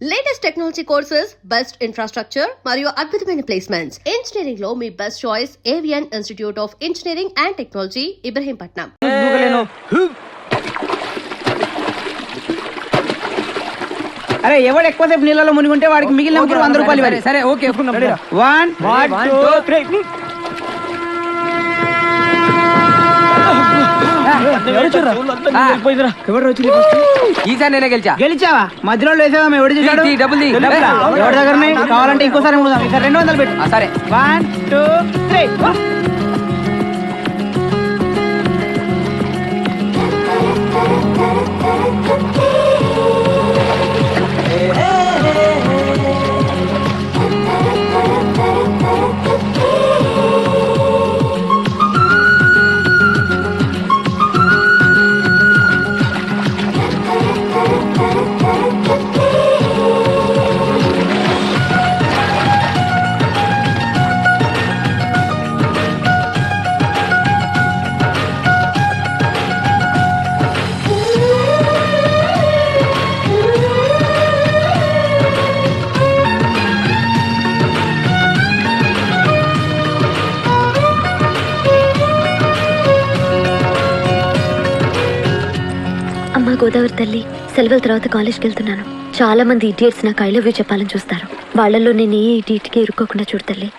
Latest technology courses, best infrastructure మరియు అద్భుతమైన placements. Engineering లో మీ బెస్ట్ చాయిస్ ఏవియన్ institute of engineering and technology, Ibrahimpatnam. అరే ఎవడు ఎక్కువసేపు నీళ్ళలో మునిగుంటే వాడికి మిగిలిన 100 రూపాయలు ఇవ్వాలి. సరే ఓకే 1 2 3 ఈసారి నేనే గెలిచావా? మధ్యలో వేసావా? ఎవడు చేశాడు? డబ్బులు ఎవరి దగ్గర కావాలంటే ఇంకోసారి మూదాం. ఈసారి 200 పెట్టు. సరే 1 2 3 గోదావరి తల్లి, సెలవుల తర్వాత కాలేజ్కి వెళ్తున్నాను. చాలా మంది ఇడియట్స్ నాకు ఐ లవ్ యూ చెప్పాలని చూస్తారు. వాళ్ళల్లో నేను ఏ ఇడియట్కి ఇరుక్కోకుండా చూడు తల్లి.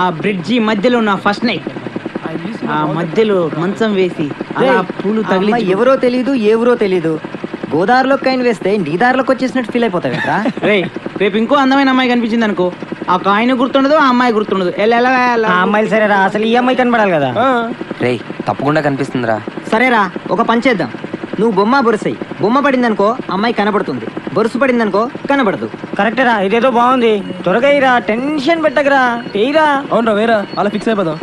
ఆ బ్రిడ్జి మధ్యలో నా ఫస్ట్ నైట్, ఆ మధ్యలో మంచం వేసి అలా పూలు తగిలి. ఎవరో తెలీదు, ఎవరో తెలీదు, గోదావరిలో కాయిన్ వేస్తే నీ దారిలోకి వచ్చేసినట్టు ఫీల్ అయిపోతావు కదా. రేపు ఇంకో అందమైన అమ్మాయి కనిపించింది అనుకో, ఆ కాయిన్ గుర్తుండదు, ఆ అమ్మాయి గుర్తుండదు. ఆ అమ్మాయిలు సరేరా, అసలు ఈ అమ్మాయి కనబడాలి కదా. రే తప్పకుండా కనిపిస్తుందిరా. సరేరా, ఒక పని చేద్దాం. నువ్వు బొమ్మ బొరుసై, బొమ్మ పడిందనుకో అమ్మాయి కనబడుతుంది, బొరుసు పడిందనుకో కనబడదు. కరెక్టరా? ఇదేదో బాగుంది. త్వరగా ఇరా, టెన్షన్ పెట్టకరా, ఏరా. అవునరా వేరా, అలా ఫిక్స్ అయిపోదాం.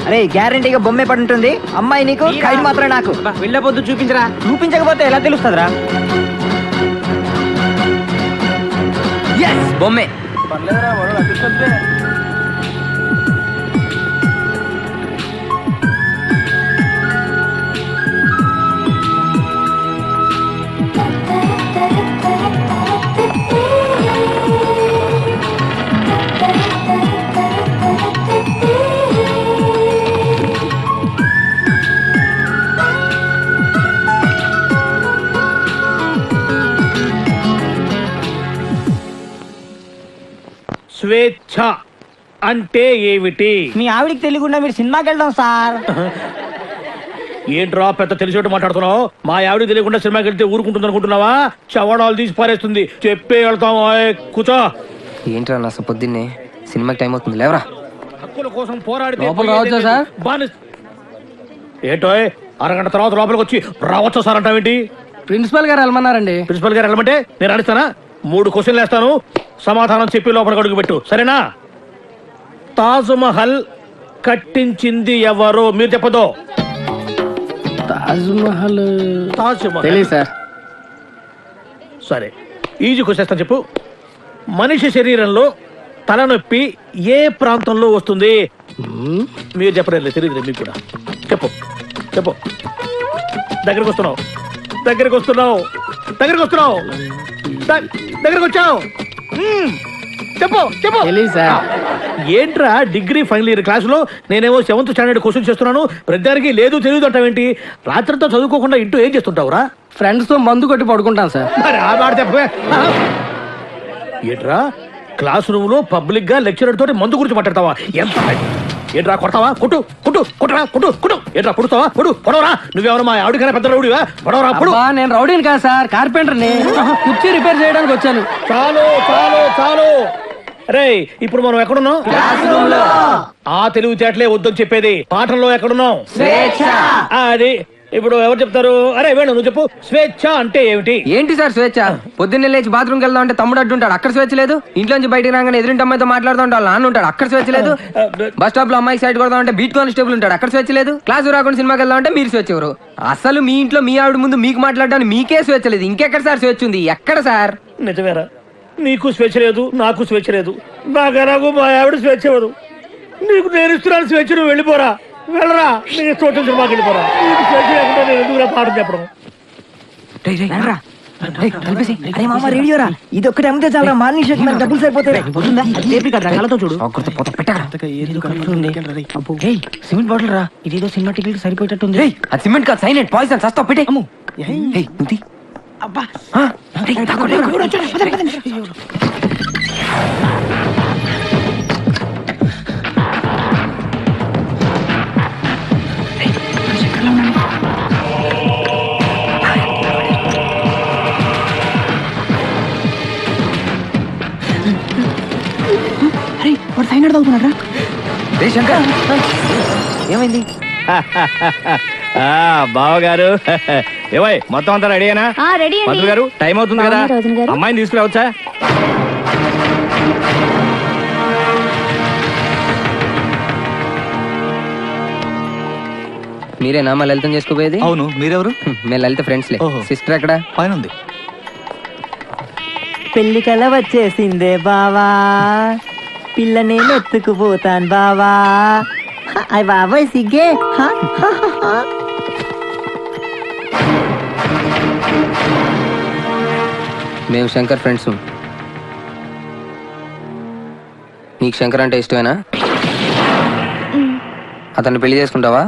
అరే గ్యారంటీగా బొమ్మే పడి ఉంటుంది. అమ్మాయి నీకు, కాయిన్ మాత్రం నాకు. వెళ్ళబోద్దు, చూపించరా. చూపించకపోతే ఎలా తెలుస్తుందిరా? బొమ్మే. స్వేచ్ఛ అంటే ఏమిటి? మీ ఆవిడికి తెలియకుండా మీరు సినిమాకి వెళ్దాం సార్. ఏంట్రా పెద్ద తెలిసేట్టు మాట్లాడుతున్నావు? మా ఆవిడ తెలియకుండా సినిమాకి వెళ్తే ఊరుకుంటుంది అనుకుంటున్నావా? చవడాలు తీసి పారేస్తుంది. చెప్పే వెళ్తాం. కూర్చో. ఏంట్రా నా పొద్దున్నే సినిమాకి టైం అవుతుంది, లేవరా. హక్కుల కోసం పోరాడితే ఏంటో అరగంట తర్వాత లోపలికి వచ్చి రావచ్చా సార్ అంటావేంటి? ప్రిన్సిపల్ గారు వెళ్ళమన్నారండి. ప్రిన్సిపల్ గారు వెళ్ళమంటే నేను అడుగుతానా? 3 క్వశ్చన్లు వేస్తాను, సమాధానం చెప్పి లోపలికి అడుగు పెట్టు, సరేనా? తాజ్ మహల్ కట్టించింది ఎవరు? మీరు చెప్పదు. తాజ్ మహల్ సార్. సరే, ఈజీ క్వశ్చన్ చెప్పు. మనిషి శరీరంలో తలనొప్పి ఏ ప్రాంతంలో వస్తుంది? మీరు చెప్పలేదు, తెలియదు మీకు కూడా. చెప్పు చెప్పు. దగ్గరికి వస్తున్నావు, దగ్గరికి వస్తున్నావు, దగ్గరికి వస్తున్నావు, దగ్గరికి వచ్చావు. చెప్పు చెప్పు ఏంట్రా డిగ్రీ ఫైనల్ ఇయర్ క్లాసులో నేనేమో 7th స్టాండర్డ్ క్వశ్చన్ చేస్తున్నాను ప్రతిదానికి లేదు తెలియదు అంటావేంటి రాత్రితో చదువుకోకుండా ఇంటూ ఏం చేస్తుంటావురా ఫ్రెండ్స్ తో మందు కొట్టి పడుకుంటాను సార్. మరి ఆ మాట చెప్పవే ఏంట్రా క్లాస్ రూమ్ లో పబ్లిక్ గా లెక్చరర్ తోటి మందు గురించి మాట్లాడతావా ఎంత ఏంట్రా కొడతావా కొట్టు కొట్టు కొట్టరా కొట్టు కొట్టు ఏంట్రా కొడుతావా కొడు పొడవరా నువ్వెవరు మా ఆవిడకైనా పెద్ద రౌడివా పొడవరా పొడు. నేను రౌడీని కాదు సార్, కార్పెంటర్ ని. కుర్చీ రిపేర్ చేయడానికి వచ్చాను. చాలు చాలు చాలు రే ఇప్పుడు మనం ఎక్కడున్నాం ఆ తెలివితేటలే వద్దని చెప్పేది పాఠంలో ఎక్కడున్నాం అది ఇప్పుడు ఎవరు చెప్తారు అరే వేణు నువ్వు చెప్పు స్వేచ్ఛ అంటే ఏమిటి ఏంటి సార్ స్వేచ్ఛ? పొద్దున్నే లేచి బాత్రూమ్కి వెళ్దాం అంటే తమ్ముడు అడ్డుంటాడు, అక్కడ స్వేచ్ఛ లేదు. ఇంట్లోంచి బయటికి రాగానే ఎదురింటి అమ్మాయితో మాట్లాడుతూ ఉంటాడు, నాన్న ఉంటాడు, అక్కడ స్వేచ్ఛ లేదు. బస్ స్టాప్ లో అమ్మాయి సైడ్ కొడదాం అంటే బీట్ కానిస్టేబుల్ ఉంటాడు, అక్కడ స్వేచ్ఛ లేదు. క్లాస్ రాకుండా సినిమాకి వెళ్దాం అంటే మీరు స్వేచ్ఛ ఎవరు? అసలు మీ ఇంట్లో మీ ఆవిడ ముందు మీకు మాట్లాడడానికి మీకే స్వేచ్ఛ లేదు, ఇంకెక్కడ సార్ స్వేచ్ఛ ఉంది? ఎక్కడ సార్? నిజమేరా నీకు స్వేచ్ఛ లేదు నాకు స్వేచ్ఛ లేదు నాకు మా ఆవిడ స్వేచ్ఛ ఇవ్వదు నీకు నేను ఇస్తున్నాను స్వేచ్ఛ నువ్వు వెళ్ళిపోరా వెళ్ళరా నీ చోటు సినిమాకి వెళ్ళిపోరా నీకు స్వేచ్ఛ లేకుండా నేను ఎందుకు పాఠం చెప్పడం ఇది ఒక్కటి అమ్మితే చాలా మార్నింగ్ షోకి మనకు డబ్బులు సరిపోతాయి. చూడు సిమెంట్ బాటిల్ రా, ఇదేదో సినిమా టికెట్ సరిపోయేటట్టుంది. అది సిమెంట్ కాదు సైలెంట్ పాయిజన్ సస్తా పెట్టే. ఏమైంది బావగారు ఏవై మొత్తం అంతా రెడీనా? పంతులు గారు టైం అవుతుంది కదా, అమ్మాయిని తీసుకురావచ్చా? మీరేనా మా లలితం చేసుకోపోయేది? అవును, మీరెవరు? మేము లలిత ఫ్రెండ్స్లే. సిస్టర్ ఎక్కడ? పైన ఉంది. పెళ్లి కల వచ్చేసిందే బావా, పిల్ల నేను ఎత్తుకుపోతాను బావా. అయ్య బాబాయ్ సిగ్గే. మేము శంకర్ ఫ్రెండ్స్. నీకు శంకర్ అంటే ఇష్టమేనా? అతన్ని పెళ్లి చేసుకుంటావా?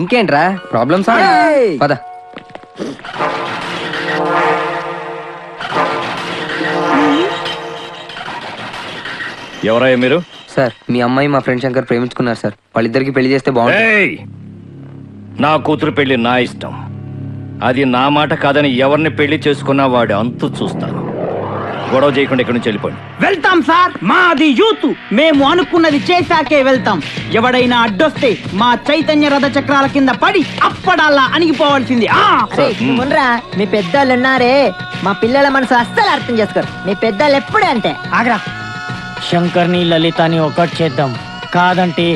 ఇంకేంట్రా ప్రాబ్లమ్స్? పద. ఎవరయ్యా మీరు? సార్ మీ అమ్మాయి మా ఫ్రెండ్ శంకర్ ప్రేమించుకున్నారు సార్, వాళ్ళిద్దరికి పెళ్లి చేస్తే బాగుంటుంది. ఏయ్! నా కూతురు పెళ్లి నా ఇష్టం, అది నా మాట కాదని ఎవరిని పెళ్లి చేసుకున్నా వాడు అంతు చూస్తాను. గొడవ చేయకుండా ఇక్కడి నుంచి వెళ్ళిపోండి. వెళ్తాం సార్, మాది యూత్, మేము అనుకున్నది చేశాకే వెళ్తాం. ఎవడైనా అడ్డొస్తే మా చైతన్య రథ చక్రాల కింద పడి అప్పడల్లా అణిగిపోవాల్సింది. మున్రా మీ పెద్దోళ్ళు ఉన్నారే, మా పిల్లల మనసు అస్సలు అర్థం చేసుకోరు. మీ పెద్దోళ్ళు ఎప్పుడే అంటే ఆగ్రా. శంకర్ని లలితని ఒకటి చేద్దాం, కాదంటే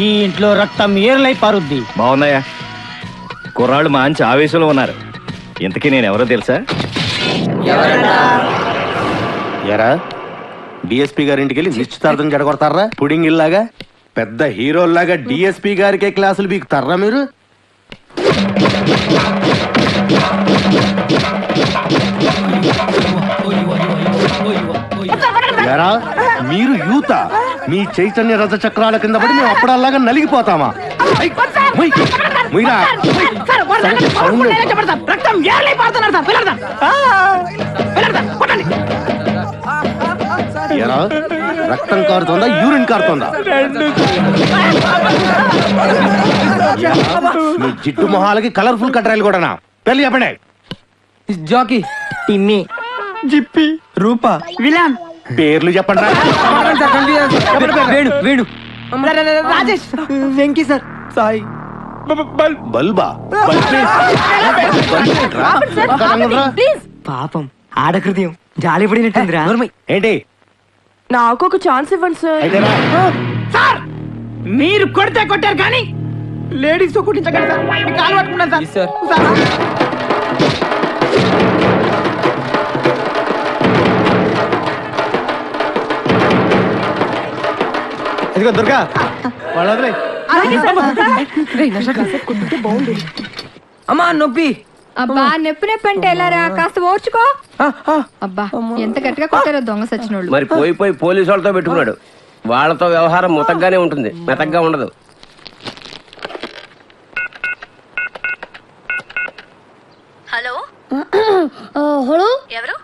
ఈ ఇంట్లో రక్తం ఏర్లై పారుద్ది. బాగున్నాయా? కుర్రాళ్ళు మంచి ఆవేశంలో ఉన్నారు. ఇంతకీ నేను ఎవరో తెలుసా? ఎరా డిఎస్పీ గారింటికి వెళ్ళి నిశ్చితార్థం జడగొడతారా? పుడింగ్ ఇల్లాగా పెద్ద హీరోల్లాగా డిఎస్పీ గారికే క్లాసులు బీకుతారా మీరు? ఎరా మీరు యూత, మీ చైతన్య రథ చక్రాల కింద పడి మేము అప్పుడల్లాగా నలిగిపోతామా? ఎరా రక్తం కారుతోందా యూరిన్ కారుతోందా? మీ జిట్టు మొహాలకి కలర్ఫుల్ కట్రాయలు కూడానా? పెళ్లి చెప్పండి. జాకీ, టిమ్మి, జిప్పి, రూపా, విలాన్ పేర్లు చెప్పండి. వేణు వేణు రాజేష్, వెంకీ సార్, సాయి, బల్బా పాపం ఆడకృత్యం జాలి పడినట్టుందిరా. ఏంటి? నాకు ఒక ఛాన్స్ ఇవ్వండి సార్. అయితేనా? సార్ మీరు కొడితే కొట్టారు కానీ లేడీస్ తో కుట్టించగలరు సార్. మీ కాలు పట్టుకున్నాను సార్. సార్ ఇదిగో దుర్గా వాళ్ళు వదిలే. అమ్మా నొప్పి. అబ్బా నొప్పి అంటే ఎలారా కాస్త ఓర్చుకో. అబ్బా ఎంత గట్టిగా కొట్టారో దొంగ సచ్చినోళ్ళు. మరి పోయి పోలీసు వాళ్ళతో పెట్టుకున్నాడు. వాళ్ళతో వ్యవహారం ముతగ్గానే ఉంటుంది, మెతగ్గా ఉండదు. హలో హలో ఎవరు?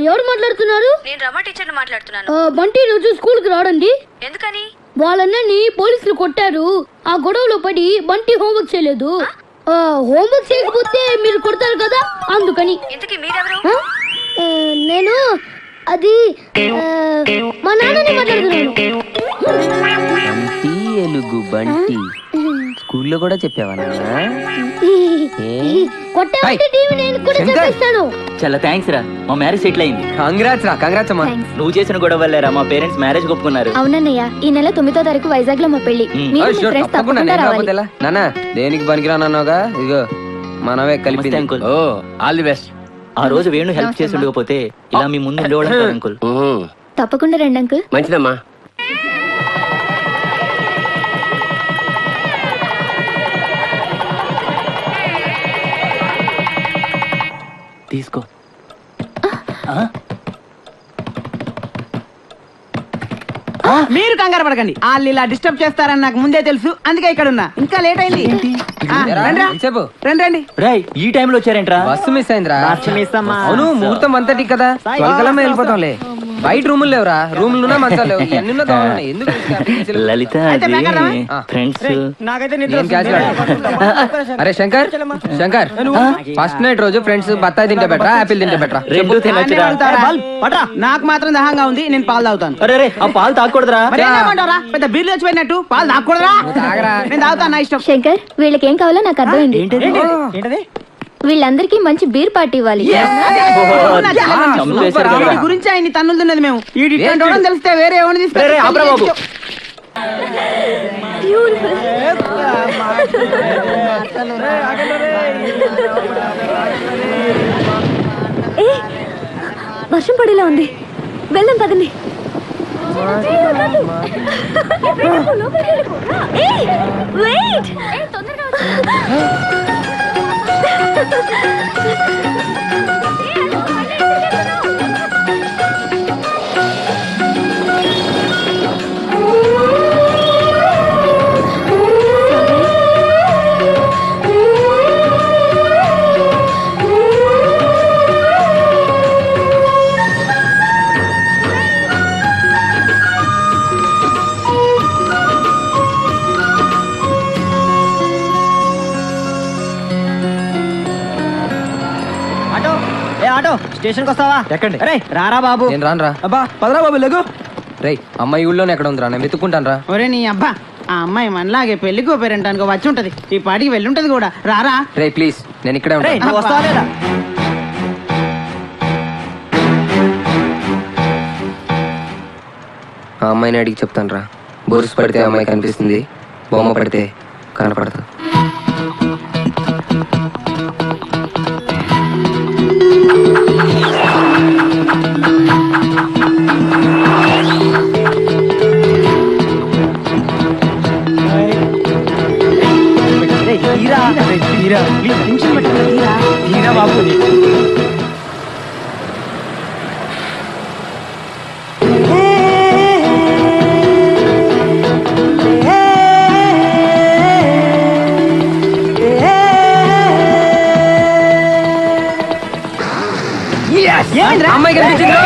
ఎవరు మాట్లాడుతున్నారు? నేను రమ టీచర్ మాట్లాడుతున్నాను. బంటి రోజు స్కూల్ కి రాడండి. ఎందుకని? వాళ్ళని పోలీసులు కొట్టారు. ఆ గొడవలో పడి బంటి హోంవర్క్ చేయలేదు. హోంవర్క్ చేయకపోతే మీరు కొడతారు కదా, అందుకని. ఇంతకీ మీరెవరు? నేను అది మా నాన్నని మాట్లాడుతున్నాను. ఎలుగు బంటి స్కూల్లో కూడా చెప్పావా? కొట్టామంటే టీవీ నేను కూడా చెప్పేస్తాను. చాలా థ్యాంక్స్ రా, మా మ్యారేజ్ సెటిల్ అయింది. కంగ్రాట్స్ అమ్మా. నువ్వు చేసిన గొడవ వల్లేరా మా పేరెంట్స్ మ్యారేజ్ ఒప్పుకున్నారు. అవునన్నయ్య, ఈ నెల 9వ తారీఖు వైజాగ్ లో మా పెళ్లి. మీరు మీ ఫ్రెండ్స్ తప్పకుండా రావాలి. నాన్న దేనికి పనికిరానన్నావుగా, ఇగో మనమే కలిపి. ఓ ఆల్ ది బెస్ట్. ఆ రోజు వేణు హెల్ప్ చేసి ఉండకపోతే ఇలా మీ ముందు ఉండేవాడు అంకుల్. తప్పకుండా రండి అంకుల్. మంచిదమ్మా. తీసుకో. మీరు కంగారు పడకండి, వాళ్ళు ఇలా డిస్టర్బ్ చేస్తారని నాకు ముందే తెలుసు, అందుకే ఇక్కడ ఉన్నా. ఇంకా లేట్ అయింది. రండి. రేయ్, ఈ టైంలో వచ్చారేంట్రా? బస్సు మిస్ అయిందిరా. మిస్ అమ్మా. అవును, ముహూర్తం అంతటి కదా, త్వరగలమే వెళ్ళిపోతాంలే. బయట రూములు లేవురా, రూములున్నా మంచాలు లేవు. ఎన్ని ఎందుకు లలిత ఫ్రెండ్స్. అరే శంకర్ ఫస్ట్ నైట్ రోజు ఫ్రెండ్స్ బత్తాయి తింటే బెటరా, యాపిల్ తింటే బెటరా? రెండు తినొచ్చురా. నాకు మాత్రం దహంగా ఉంది, నేను పాలు తాగుతాను. అరే ఆ పాలు తాగకూడదురా. పెద్ద బీర్లు వచ్చిపోయినట్టు పాలు తాగకూడదురా. నేను తాగుతాను, నా ఇష్టం. శంకర్, వీళ్ళకి ఏం కావాలో నాకు అర్థమైంది. వీళ్ళందరికీ మంచి బీర్ పార్టీ ఇవ్వాలి. గురించి ఆయన తన్నులుతున్నది మేము. ఈ తెలిస్తే వేరే ఏమని తీసుకుంటారు. వర్షం పడేలా ఉంది, వెళ్దాం పదండి. ఆటో స్టేషన్ కి వస్తావా? ఎక్కండి. అరే రారా బాబు. నేను రాను రా. అబ్బా పదరా బాబు, లెగు. రేయ్, అమ్మాయి ఊళ్ళోనే ఎక్కడ ఉందిరా, నేను వెతుక్కుంటాను రా. ఒరే నీ అబ్బా, ఆ అమ్మాయి మనలాగే పెళ్లికో పేరంటానికి వచ్చి ఉంటది. ఈ పాటికి వెళ్ళుంటది కూడా. రారా. రే ప్లీజ్, నేను ఇక్కడే ఉంటాను. వస్తావా లేదా? ఆ అమ్మాయిని అడిగి చెప్తాను రా. బోర్స్ పడితే అమ్మాయి కనిపిస్తుంది, బొమ్మ పడితే కనపడదు. అమ్మాయి కనిపించింది.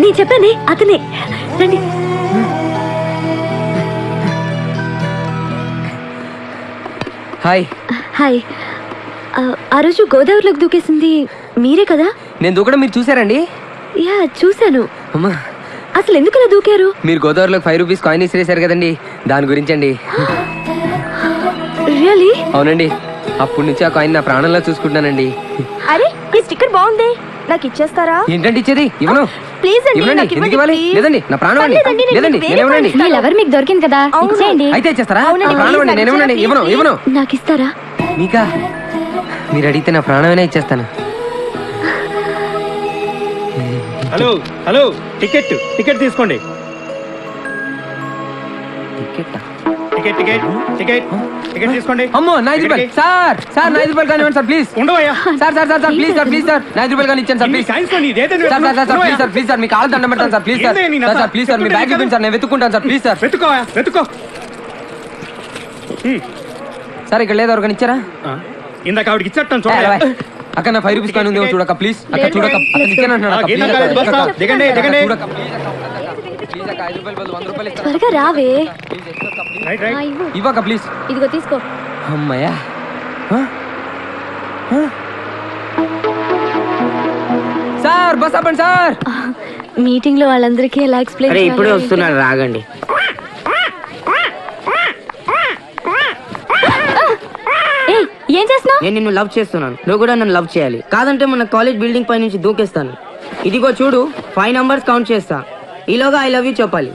నేను చెప్పానే అతనే. రండి. హాయ్. హాయ్. ఆ రోజు గోదావరిలోకి దూకేసింది మీరే కదా? నేను దూకడం మీరు చూసారండి? యా చూశాను. అమ్మా అసలు ఎందుకు అలా దూకారు? మీరు గోదావరిలో 5 రూపీస్ కాయిన్ ఇసిరేశారు కదండి, దాని గురించి అండి. రియలీ? అవునండి, అప్పటి నుంచి ఆ కాయిన్ నా ప్రాణంలో చూసుకుంటానండి. అరే ఈ స్టిక్కర్ బాగుంది, నాకు ఇచ్చేస్తారా? ఏంటండి ఇచ్చేది? ఇవ్వను. ప్లీజ్ అండి, ఇవ్వనండి. నాకు ఎందుకు ఇవ్వండి, ఇవ్వాలి? please. లేదండి, నా ప్రాణం అండి. పర్లేదండి, నేను లేదండి, వేరే నేను ఇవ్వనండి. కాయిన్ మీ లవర్ మీకు దొరికింది కదా, ఇచ్చేయండి. అయితే ఇచ్చేస్తారా? అవునండి, నా ప్రాణం please, అండి, నేను నాకు ఇవ్వనండి. ఇవ్వను, please, ఇవ్వను. నాకు ఇస్తారా? మీకా? మీరు అడిగితే నా ప్రాణమైనా ఇచ్చేస్తాను. హలో హలో, టికెట్ టికెట్ తీసుకోండి. Ticket? Ticket ticket ticket ticket తీసుకోండి. అమ్మో, 5 రూపాయలు సార్. సార్ 5 రూపాయలు కానివ్వండి సార్, ప్లీజ్. ఉండవయ్యా. Sir sir sir sir please sir, please sir, 5 రూపాయలు కానీ ఇచ్చాను sir, please. Sir sir sir please sir, please sir, మీ కాళ్ళు దండం పెడతాను sir, please sir. Sir sir please sir, మీ బ్యాగ్ ఇవ్వండి సార్, నేను వెతుక్కుంటాను సార్, ప్లీజ్ సార్. వెతుకో. సార్ ఇక్కడ లేదు, ఎవరికైనా ఇచ్చారా? ఇందాక ఆవిడకి ఇచ్చేస్తాను ఏ, చూడండి. అక్కడ నా 5 రూపీస్ కానీ ఉంది, చూడక ప్లీజ్. అక్కడ చూడక, అక్కడ ఇచ్చానంటున్నాడు అక్క, ప్లీజ్ అక్క, బస్ స్టాప్. దిగండి, దిగండి. చూడక, ప్లీజ్ అక్క, ప్లీజ్ అక్క, 5 రూపాయలు బదులు 100 రూపాయలు ఇస్తాను. త్వరగా రావే. Right right. ఇవ్వక ప్లీజ్. ఇదిగో తీసుకో. అమ్మయ్యా. సార్ బస్ ఆపండి సార్. మీటింగ్ లో వాళ్ళందరికీ ఎలా ఎక్స్ప్లెయిన్ చేయాలి? ఇప్పుడే వస్తున్నాడు, రాగండి. ఏయ్, ఏం చేస్తున్నావు? నేను నిన్ను లవ్ చేస్తున్నాను, నువ్వు కూడా నన్ను లవ్ చేయాలి. కాదంటే మన కాలేజ్ బిల్డింగ్ పై నుంచి దూకేస్తాను. ఇదిగో చూడు, 5 నంబర్స్ కౌంట్ చేస్తా, ఈలోగా ఐ లవ్ యూ చెప్పాలి.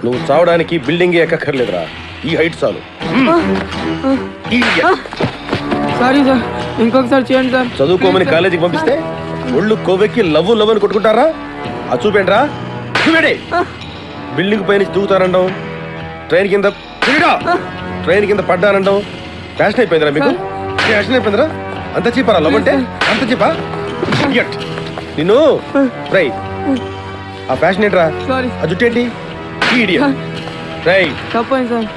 నువ్వు చావడానికి బిల్డింగ్ ఎక్కర్లేదురా, ఈ హైట్ చాలు. సారీ సార్, ఇంకొకసారి చేయండి సార్. చదువుకోమని కాలేజీకి పంపిస్తే ఒళ్ళు కొవ్వెక్కి లవ్ లవ్ అని కొట్టుకుంటారా? అది చూపేంట్రా, చూపేండి. బిల్డింగ్ పైన దూకుతారంటాం, ట్రైన్ కింద పడ్డానంటాం. ఫ్యాషన్ అయిపోయిందిరా మీకు, ఫ్యాషన్ అయిపోయిందిరా. అంత చీపరా లవ్ అంటే? అంత చీపా నిన్ను. రై, ఆ ఫ్యాషన్ ఏంట్రా? ఆ జుట్టేంటి? రై,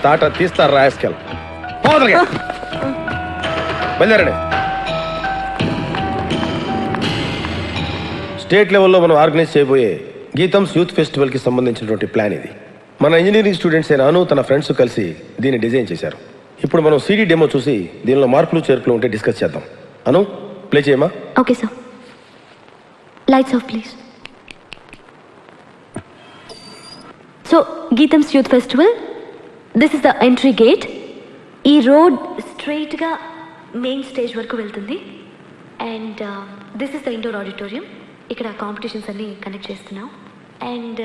తాట తీస్తారు రాయస్కెల్. బయలుదేరండి. స్టేట్ లెవెల్లో మనం ఆర్గనైజ్ చేయబోయే గీతంస్ యూత్ ఫెస్టివల్ కి సంబంధించినటువంటి ప్లాన్ ఇది. మన ఇంజనీరింగ్ స్టూడెంట్స్ అయినాను తన ఫ్రెండ్స్ కలిసి దీన్ని డిజైన్ చేశారు. ఇప్పుడు మనం సీడీ డెమో చూసి దీనిలో మార్పులు చేర్పులు ఉంటే డిస్కస్ చేద్దాం. అను, ప్లే చేయమా? Okay sir. Lights off please. So GITAM's youth festival, this is the entry gate. ఈ రోడ్ స్ట్రైట్గా మెయిన్ స్టేజ్ వరకు వెళ్తుంది. And this is the indoor auditorium. ఇక్కడ కాంపిటీషన్స్ అన్ని కండక్ట్ చేస్తున్నాం. అండ్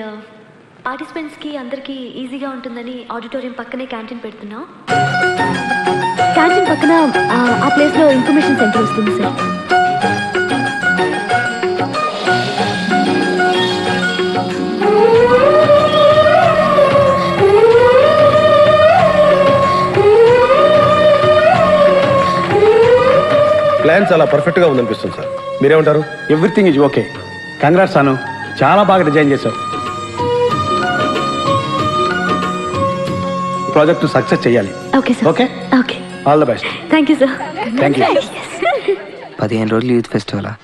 పార్టిసిపెంట్స్కి అందరికీ ఈజీగా ఉంటుందని ఆడిటోరియం పక్కనే క్యాంటీన్ పెడుతున్నాం. క్యాంటీన్ పక్కన ఆ ప్లేస్లో ఇన్ఫర్మేషన్ సెంటర్ వస్తుంది సార్. ప్లాన్ చాలా పర్ఫెక్ట్ గా ఉందనిపిస్తుంది సార్, మీరేమంటారు? Everything is okay. కంగ్రాట్స్ అను, చాలా బాగా డిజైన్ చేశావు. ప్రాజెక్ట్ సక్సెస్ చేయాలి. Okay sir. Okay, okay, all the best. Thank you sir. Thank you. 15 రోజులు యూత్ ఫెస్టివలా?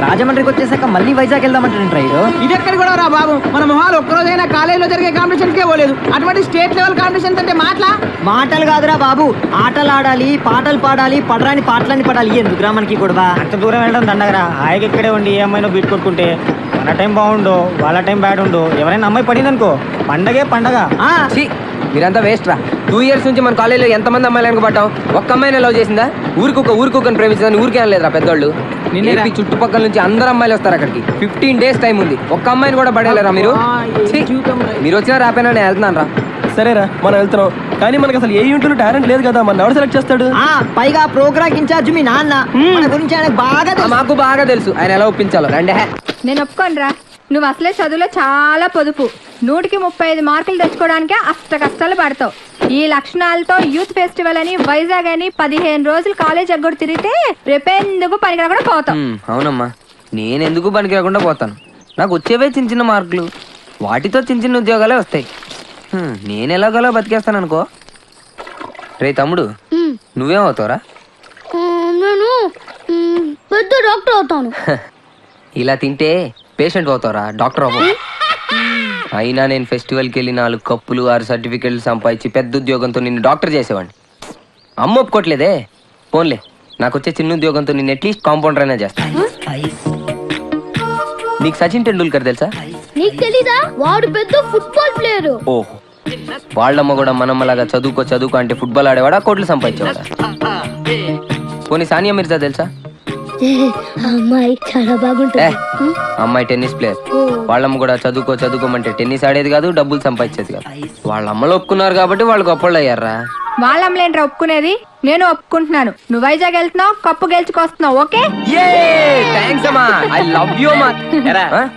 రాజమండ్రికి వచ్చేసాక మళ్ళీ వైజాగ్ వెళ్దామంటారు రైడ్. ఇది ఎక్కడ కూడా రా బాబు, మన మొహాలు ఒక్కరోజైనా కాలేజీలో జరిగే కాంపిటీషన్ కే పోలేదు. అటువంటి స్టేట్ లెవెల్ కాంపిటీషన్స్ అంటే మాటలు కాదురా బాబు, ఆటలు ఆడాలి, పాటలు పాడాలి, పడరాని పాటలని పడాలి. ఎందుకురా మనకి గొడవ? అంత దూరం వెళ్ళడం దండగరా. హాయిగా ఇక్కడే ఉండి ఏ అమ్మాయినో బీట్ కొట్టుకుంటే మన టైం బాగుండు, వాళ్ళ టైం బ్యాడ్ ఉండు. ఎవరైనా అమ్మాయి పడింది అనుకో, పండగే పండగ. మీరంతా వేస్ట్ రా. 2 years నుంచి మన కాలేజీలో ఎంతమంది అమ్మాయిలు అనుకోబట్టాం, ఒక్క అమ్మాయిని లవ్ చేసిందా? ఊరికొకని ప్రేమించిందని ఊరికే అనలేదురా పెద్దోళ్ళు. నేను చుట్టుపక్కల నుంచి అందరు అమ్మాయిలు వస్తారు అక్కడికి. 15 days టైం ఉంది, ఒక్క అమ్మాయిని కూడా పడేలేరా మీరు? మీరు వచ్చినా రాపోయినా నేను వెళ్తున్నాను రా. సరేరా, మనం వెళ్తున్నాం, కానీ మనకి అసలు ఏ యూనిట్ టాలెంట్ లేదు కదా, మన ఎవరు సెలెక్ట్ చేస్తాడు? పైగా ప్రోగ్రామ్ ఇన్ఛార్జ్ మీ నాన్న, మన గురించి ఆయనకు బాగా తెలుసు. మాకు బాగా తెలుసు ఆయన ఎలా ఒప్పించాలో. రండి. నేను ఒప్పుకోనరా, నువ్వు అసలే చదువులో చాలా పొదుపు. 100కి 35 మార్కులు తెచ్చుకోవడానికే అష్ట కష్టాలు పడతావు. ఈ లక్షణాలతో యూత్ ఫెస్టివల్ అని వైజాగ్ అని 15 రోజులు కాలేజ్ ఎగ్గొడు తిరిగితే రేపెందుకు పనికి రాకుండా పోతావు. అవునమ్మా, నేను ఎందుకు పనికి రాకుండా పోతాను? నాకు వచ్చేవే చిన్న చిన్న మార్కులు, వాటితో చిన్న చిన్న ఉద్యోగాలే వస్తాయి. నేను ఎలాగోలా బతికేస్తాను అనుకో. రే తమ్ముడు, నువ్వేమవుతావురా? పెద్ద డాక్టర్ అవుతాను. ఇలా తింటే పేషెంట్ అవుతారా, డాక్టర్ అవ్వ. అయినా నేను ఫెస్టివల్కి వెళ్ళి 4 కప్పులు 6 సర్టిఫికెట్లు సంపాదించి పెద్ద ఉద్యోగంతో నిన్ను డాక్టర్ చేసేవాడిని. అమ్మ ఒప్పుకోవట్లేదే. పోన్లే, నాకు వచ్చే చిన్న ఉద్యోగంతో నిన్ను అట్లీస్ట్ కాంపౌండర్ అయినా చేస్తాను. నీకు సచిన్ టెండూల్కర్ తెలుసా? నీకు తెలీదా? వాడు పెద్ద ఫుట్బాల్ ప్లేయర్. ఓహో, వాళ్ళమ్మ కూడా మనమ్మలాగా చదువుకో అంటే ఫుట్బాల్ ఆడేవాడా, కోట్లు సంపాదించేవాడా? పోనీ సానియా మిర్జా తెలుసా? అమ్మాయి చాలా బాగుంటుంది. అమ్మాయి టెన్నిస్ ప్లేయర్. వాళ్ళమ్మ కూడా చదువుకోమంటే టెన్నిస్ ఆడేది కాదు, డబ్బులు సంపాదించేది కాదు. వాళ్ళ అమ్మలు ఒప్పుకున్నారు కాబట్టి వాళ్ళు గొప్పళ్ళు అయ్యారా. వాళ్ళమ్మలేంట్రా ఒప్పుకునేది, నేను ఒప్పుకుంటున్నాను. నువ్వు వైజాగ్ వెళ్తున్నావు, కప్పు గెలుచుకొస్తున్నావు. ఓకే,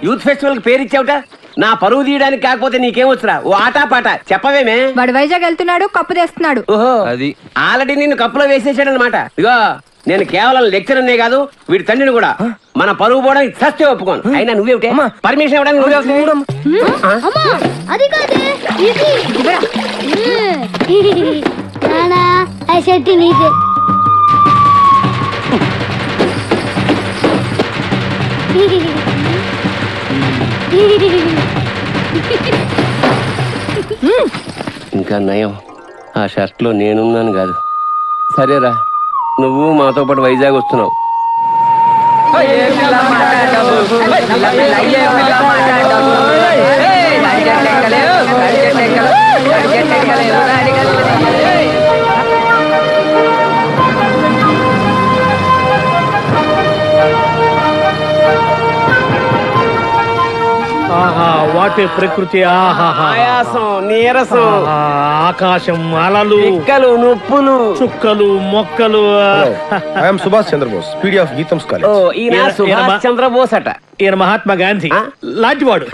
యూత్ ఫెస్టివల్ పేరు ఇచ్చావుట, నా పరువు తీయడానికి. కాకపోతే నీకేమొచ్చురా ఓ ఆటా పాట చెప్పవేమే. వాడు వైజాగ్ వెళ్తున్నాడు, కప్పు తెస్తున్నాడు. ఓహో, అది ఆల్రెడీ నిన్ను కప్పులో వేసేసాడు అనమాట. ఇగో, నేను కేవలం లెక్చర్ అనే కాదు, వీడి తండ్రిని కూడా. మన పరువు పోవడానికి సస్తే ఒప్పుకోను. అయినా నువ్వేమిటే పర్మిషన్ ఇవ్వడానికి అమ్మా అది కాదే, ఇది నానా ఆ షర్ట్ నీదే. ఇంకా నయం, ఆ షర్ట్ లో నేనున్నాను కాదు. సరేరా, నువ్వు మాతో పాటు వైజాగ్ వస్తున్నావు. ఆహా, వాటి ప్రకృతి. ఆయాసం, నీరసం, ఆకాశం, అలలు, పిక్కలు, నొప్పులు, చుక్కలు, మొక్కలు. I am Subhash Chandrabose, PD of GITAM's college. ఈయన సుభాష్ చంద్రబోస్ అట. ఈయన మహాత్మా గాంధీ లాంటివాడు.